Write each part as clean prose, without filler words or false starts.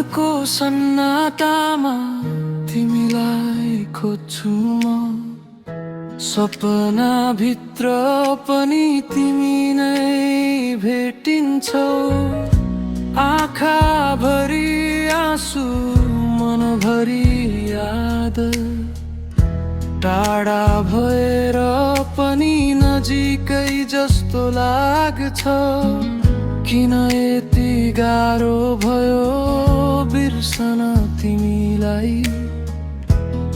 मनको सन्नाटामा तिमीलाई खोज्छु म। सपना भित्र पनि तिमी नै भेटिन्छौ। आँखा भरि आँसु मनभरि याद, टाढा भएर पनि नजिकै जस्तो लाग्छ। किन यति गाह्रो भयो बिर्सन तिमीलाई?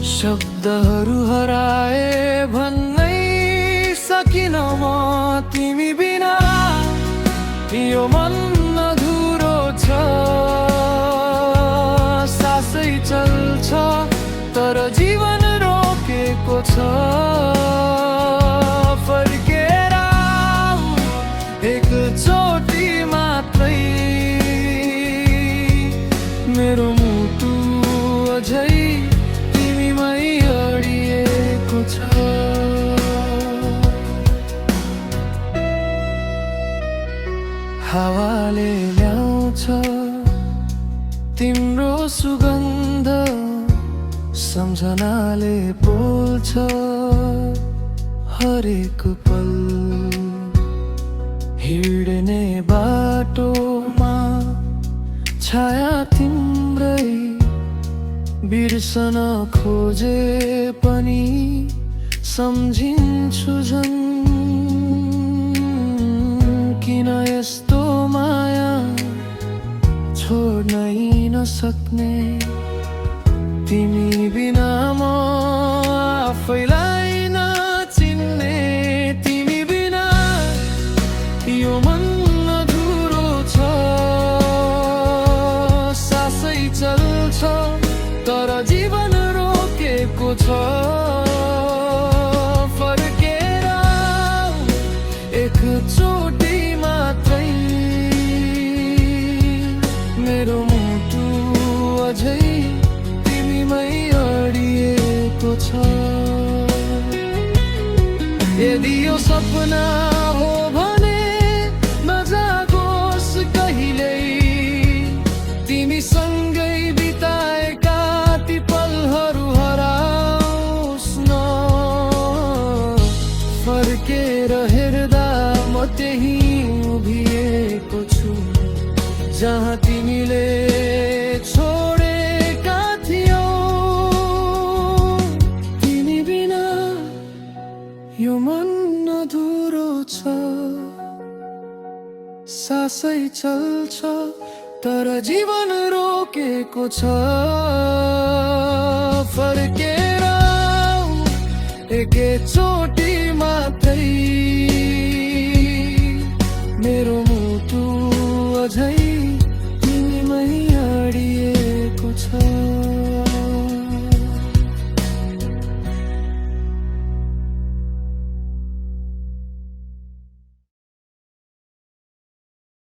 शब्दहरू हराए भन्नै सकिन म तिमी बिना। यो मन अधुरो छ, सासै चल्छ तर जीवन रोकेको छ। फर्केर आऊ एकचोटि मात्रै, मेरो मुटु अझै तिमीमै अडिएको छ। हावाले ल्याउँछ तिम्रो सुगन्ध, सम्झनाले बोल्छ हरेक पल। हिँड्ने बाटोमा छाया तिम्रै, बिर्सन खोजे पनि सम्झिन्छु झन्। किन यस्तो माया छोड्नै नसक्ने? तिमी बिना म आफैलाई नचिन्ने। तिमी बिना यो मन अधुरो छ, सासै चल्छ तर जीवन रोकेको छ। फर्केर आऊ एकचोटि मात्रै, मेरो मुटु अझै तिमीमै अडिएको छ। यदि यो सपना हो भने नजागोस् कहिल्यै, तिमीसँगै बिताएका ती पलहरू हराओस् न। फर्केर हेर्दा म त्यही उभिएको छु, जहाँ तिमीले छोडेका थियौ। तिमी बिना यो मन अधुरो छ, सासै चल्छ तर जीवन रोकेको छ। फर्केर आऊ एकचोटि मात्रै, मेरो मुटु अझै